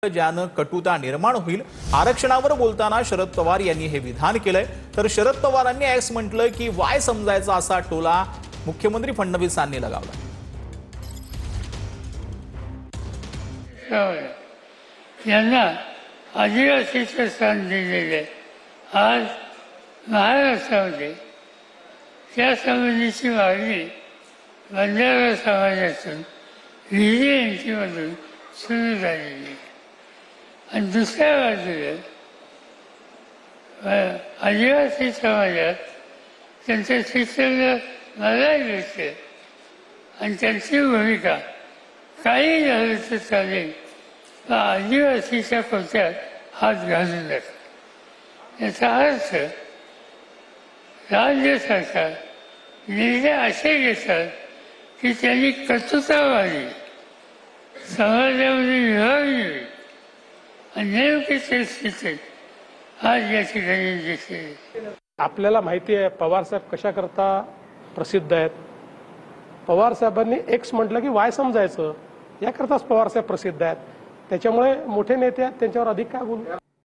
ज्यानं कटुता निर्माण होईल। आरक्षणावर बोलताना शरद पवार यांनी हे विधान केलंय, तर शरद पवारांनी एक्स म्हटलं की वाय समजायचा असा टोला मुख्यमंत्री फडणवीसांनी लगावला। यांना आदिवासीचं स्थान दिलेले आज महाराष्ट्रामध्ये त्या संबंधीची मागणी बंजारा समाजातून हिरे यांच्यामधून सुरू झालेली आणि दुसऱ्या बाजूला आदिवासी समाजात त्यांचं शिक्षण मला मिळते आणि त्यांची भूमिका काही झालं तर चालेल पण आदिवासीच्या कोट्यात हात घालू नका। याचा अर्थ राज्य सरकार निर्णय असे घेतात की त्यांनी कटुतावादी समाजामध्ये विभागणी होईल आणि नेमकी स्थितीत आज या ठिकाणी दिसते। आपल्याला माहिती आहे पवार साहेब कशा करता प्रसिद्ध आहेत। पवार साहेबांनी एक्स म्हटलं की वाय समजायचं याकरताच पवार साहेब प्रसिद्ध आहेत। त्याच्यामुळे मोठे नेते आहेत त्यांच्यावर अधिक काय बोलू।